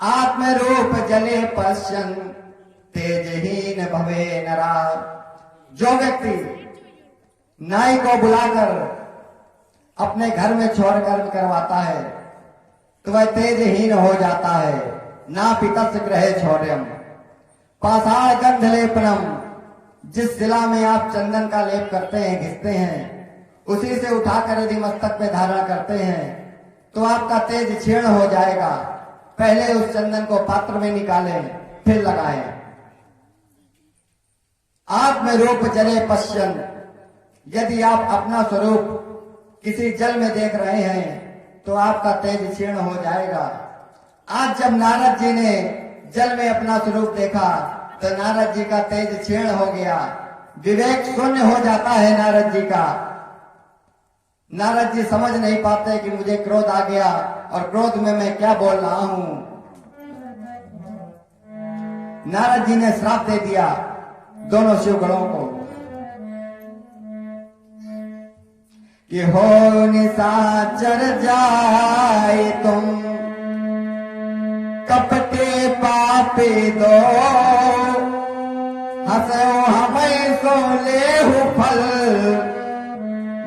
A: आत्मरूप जले पश्यन तेजहीन भवे नरा। जो व्यक्ति नाई को बुलाकर अपने घर में छौर कर्म करवाता है तो वह तेजहीन हो जाता है। नापितस्त्र गृहे छौर्यम पाषाण गंध लेपनम, जिस शिला में आप चंदन का लेप करते हैं, घिसते हैं, उसी से उठाकर यदि मस्तक पे धारण करते हैं तो आपका तेज क्षीण हो जाएगा। पहले उस चंदन को पात्र में निकालें, फिर लगाएं। आत्म रूप जले पश्चन, यदि आप अपना स्वरूप किसी जल में देख रहे हैं तो आपका तेज क्षीण हो जाएगा। आज जब नारद जी ने जल में अपना स्वरूप देखा तो नारद जी का तेज क्षीण हो गया, विवेक शून्य हो जाता है नारद जी का। नारद जी समझ नहीं पाते कि मुझे क्रोध आ गया और क्रोध में मैं क्या बोल रहा हूं। नारद जी ने श्राप दे दिया दोनों शिवगणों को कि हो निशाचर जाए तुम, कपटे पापे दो, हंसो हमें सो ले फल,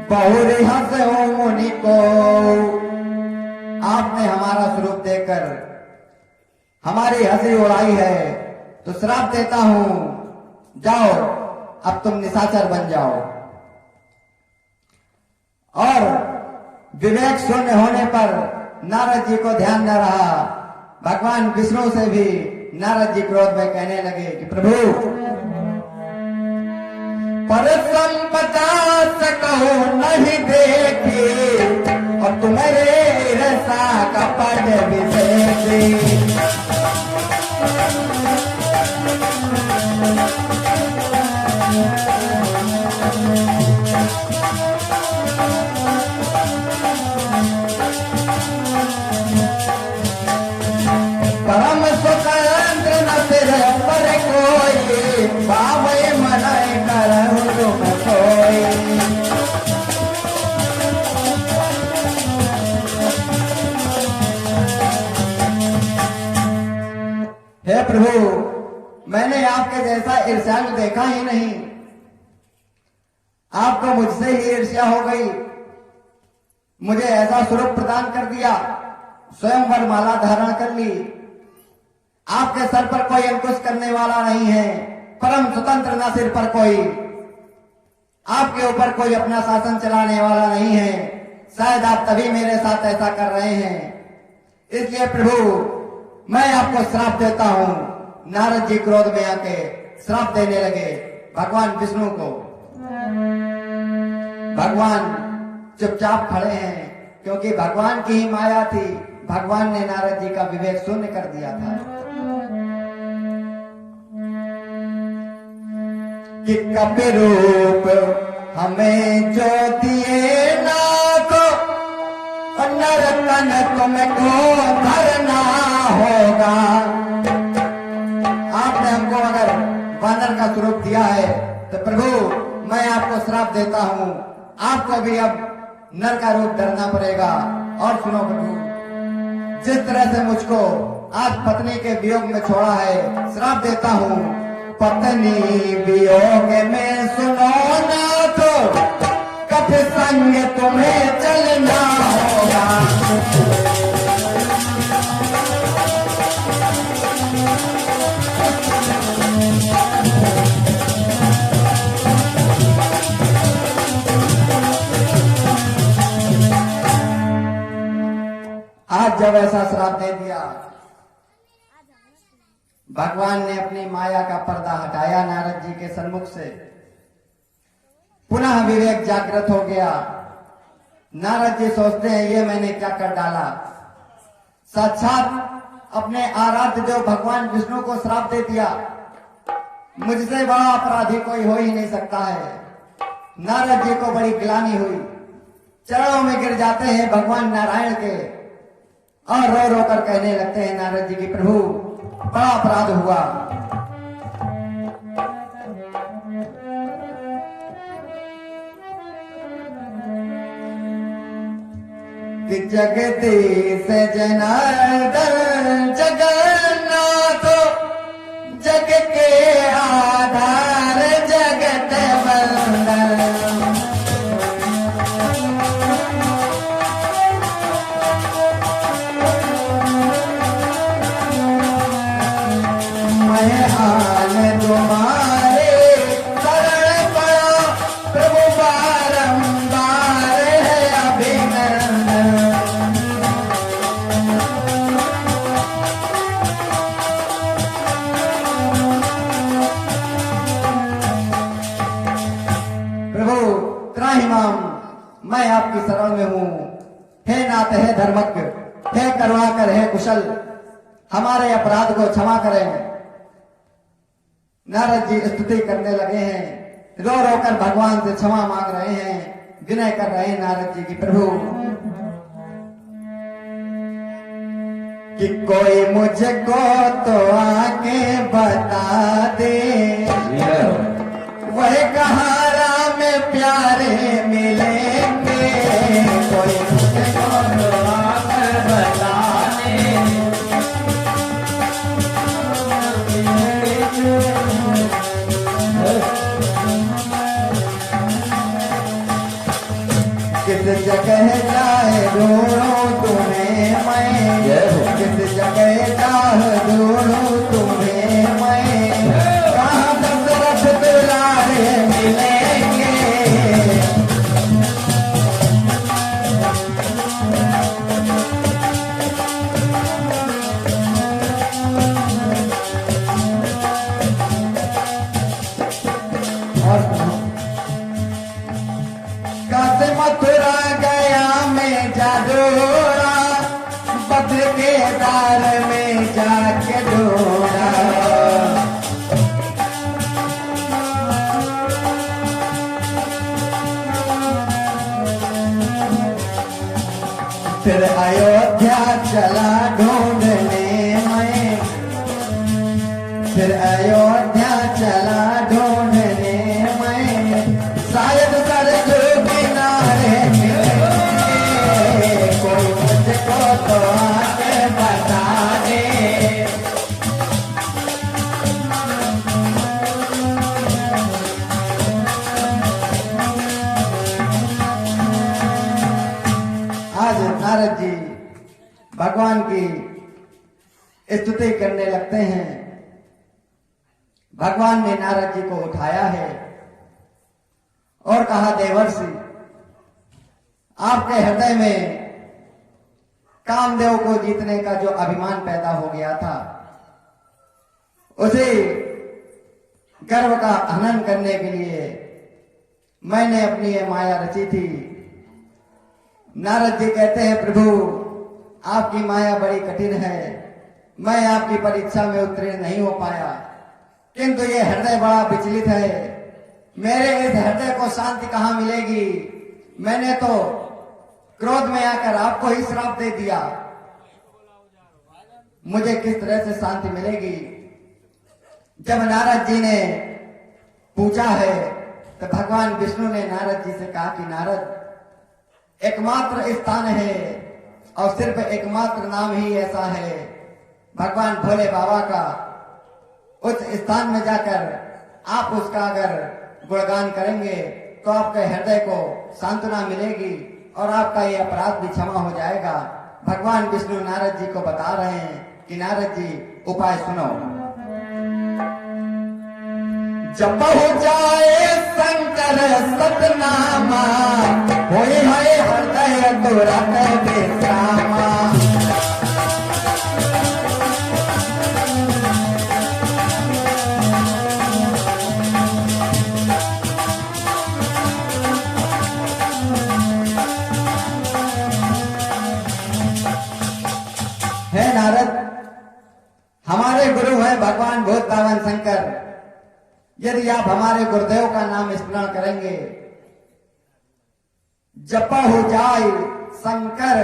A: बहुरी हंसो मुनि को। आपने हमारा स्वरूप देखकर हमारी हंसी उड़ाई है तो श्राप देता हूं, जाओ अब तुम निशाचर बन जाओ। और विवेक शून्य होने पर नारद जी को ध्यान न रहा। भगवान विष्णु से भी नारद जी क्रोध में कहने लगे कि प्रभु, परसम 50 कहो नहीं देखी, और तुम्हारे रसा कपट विशेषी। परम स्वतंत्र न सिर पर कोई, बावे मनाए करहु तुम सोई। हे प्रभु, मैंने आपके जैसा ईर्ष्यालु देखा ही नहीं। आपको मुझसे ही ईर्ष्या हो गई, मुझे ऐसा स्वरूप प्रदान कर दिया, स्वयंवर माला धारण कर ली। आपके सर पर कोई अंकुश करने वाला नहीं है, परम स्वतंत्र न सिर पर कोई। आपके ऊपर कोई अपना शासन चलाने वाला नहीं है। शायद आप तभी मेरे साथ ऐसा कर रहे हैं। इसलिए प्रभु, मैं आपको श्राप देता हूं। नारद जी क्रोध में आके श्राप देने लगे भगवान विष्णु को। भगवान चुपचाप खड़े हैं, क्योंकि भगवान की ही माया थी। भगवान ने नारद जी का विवेक शून्य कर दिया था कि कपि रूप हमें जो दिए नाको, नरकन तुमको धरना होगा। आपने हमको अगर बानर का स्वरूप दिया है तो प्रभु, मैं आपको श्राप देता हूं, आपको भी अब नर का रूप धरना पड़ेगा। और सुनो प्रभु, जिस तरह से मुझको आज पत्नी के वियोग में छोड़ा है, श्राप देता हूं, पत्नी वियोग में सुनो ना तो कभी संग तुम्हें चलना होगा। आज जब ऐसा श्राप दे दिया, भगवान ने अपनी माया का पर्दा हटाया नारद जी के सन्मुख से। पुनः विवेक जागृत हो गया। नारद जी सोचते हैं, ये मैंने क्या कर डाला। साक्षात अपने आराध्य देव भगवान विष्णु को श्राप दे दिया। मुझसे बड़ा अपराधी कोई हो ही नहीं सकता है। नारद जी को बड़ी ग्लानि हुई, चरणों में गिर जाते हैं भगवान नारायण के और रो रो कर कहने लगते हैं नारद जी की, प्रभु बड़ा अपराध हुआ। कि जगदीश जनार्दन जगन्नाथ, जग के आधार जगत बंदन। मैं हाल तुम्हारे शरण पड़ा, प्रभु बारंबार है अभिनंदन। शरण में हूँ। हे नाथ, हे धर्मज्ञ, हे करुणाकर, हे कुशल, हमारे अपराध को क्षमा करें। नारद जी स्तुति करने लगे हैं, रो रो कर भगवान से क्षमा मांग रहे हैं, विनय कर रहे हैं नारद जी की, प्रभु कि कोई मुझको तो आके बता दे, वह कहाँ राम प्यारे मिलेंगे। कोई मुझको तो आकर बता दे, किस जगह जाए ढूंढूं तुम्हें मैं, किस जगह जाए ढूंढूं तुम्हें मैं, कहाँ दशरथ दुलारे मिलेंगे। काशी मथुरा गया मैं जादूरा, बद्र केदार में जाके ढूंढा। फिर अयोध्या चला ढूंढने में, फिर अयोध्या चला ढूंढने में, शायद सरजू किनारे मिलेंगे। कोई मुझको तो आके बता दे, आज नारद जी भगवान की स्तुति करने लगते हैं। भगवान ने नारद जी को उठाया है और कहा, देवर्षि, आपके हृदय में कामदेव को जीतने का जो अभिमान पैदा हो गया था, उसे गर्व का हनन करने के लिए मैंने अपनी ये माया रची थी। नारद जी कहते हैं, प्रभु आपकी माया बड़ी कठिन है, मैं आपकी परीक्षा में उत्तीर्ण नहीं हो पाया, किंतु ये हृदय बड़ा विचलित है, मेरे इस हृदय को शांति कहां मिलेगी। मैंने तो क्रोध में आकर आपको ही श्राप दे दिया, मुझे किस तरह से शांति मिलेगी। जब नारद जी ने पूछा है तो भगवान विष्णु ने नारद जी से कहा कि नारद, एकमात्र स्थान है और सिर्फ एकमात्र नाम ही ऐसा है भगवान भोले बाबा का, उस स्थान में जाकर आप उसका अगर गुणगान करेंगे तो आपके हृदय को सांत्वना मिलेगी और आपका ये अपराध भी क्षमा हो जाएगा। भगवान विष्णु नारद जी को बता रहे हैं कि नारद जी उपाय सुनो। जब हो जाए शंकर सतनामा, होई है हृदय तुरंत विश्रामा। है नारद, हमारे गुरु है भगवान भूतपावन शंकर, यदि आप हमारे गुरुदेव का नाम स्मरण करेंगे, जपा हो जाए शंकर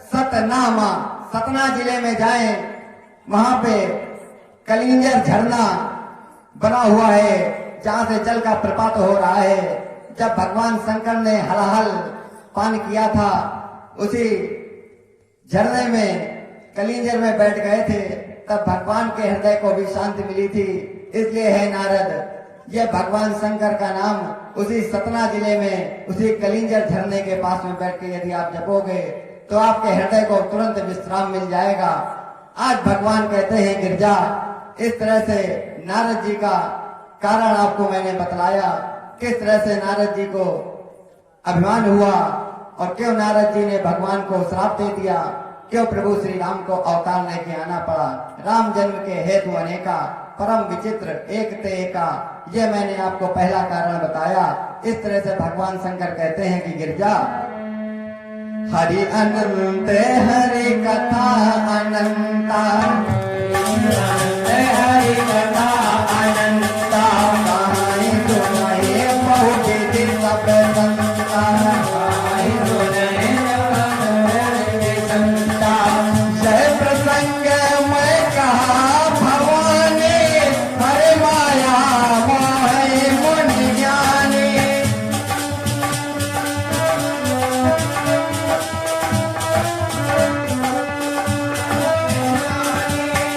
A: सतनामा, सतना जिले में जाएं, वहां पे कलिंजर झरना बना हुआ है जहां से जल का प्रपात हो रहा है। जब भगवान शंकर ने हलाहल पान किया था, उसी झरने में कलिंजर में बैठ गए थे, तब भगवान के हृदय को भी शांति मिली थी। इसलिए है नारद, यह भगवान शंकर का नाम उसी सतना जिले में उसी कलिंजर झरने के पास में बैठ के यदि आप जपोगे तो आपके हृदय को तुरंत विश्राम मिल जाएगा। आज भगवान कहते हैं गिरजा, इस तरह से नारद जी का कारण आपको मैंने बतलाया, किस तरह से नारद जी को अभिमान हुआ और क्यों नारद जी ने भगवान को श्राप दे दिया, क्यों प्रभु श्री राम को अवतार लेके आना पड़ा। राम जन्म के हेतु अनेका, परम विचित्र एक ते एका, ये मैंने आपको पहला कारण बताया। इस तरह से भगवान शंकर कहते हैं कि गिरजा, हरि अनंत हरि कथा अनंता, हरि कथा अनंता, गाए सुनाए बहुत दिन सब संता, गाए सुनाए संता। जय प्रसंग मैं कहा भवानी, हरे माया मोहे मुनि ज्ञानी।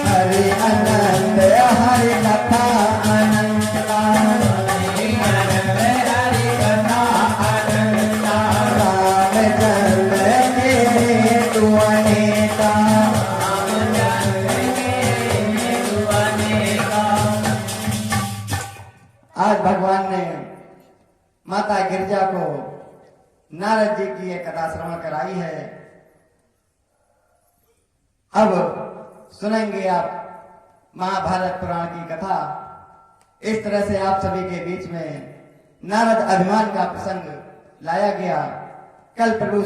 A: हरि अनंत हरि कथा अनंता, हरि कथा अनंता, राम जन्म के हेतु अनेका, राम जन्म के हेतु अनेका। आज भगवान ने माता गिरजा को नारद जी की एक कथा श्रवण कराई है। अब सुनेंगे आप महाभारत पुराण की कथा। इस तरह से आप सभी के बीच में नारद अभिमान का प्रसंग लाया गया। कल प्रभु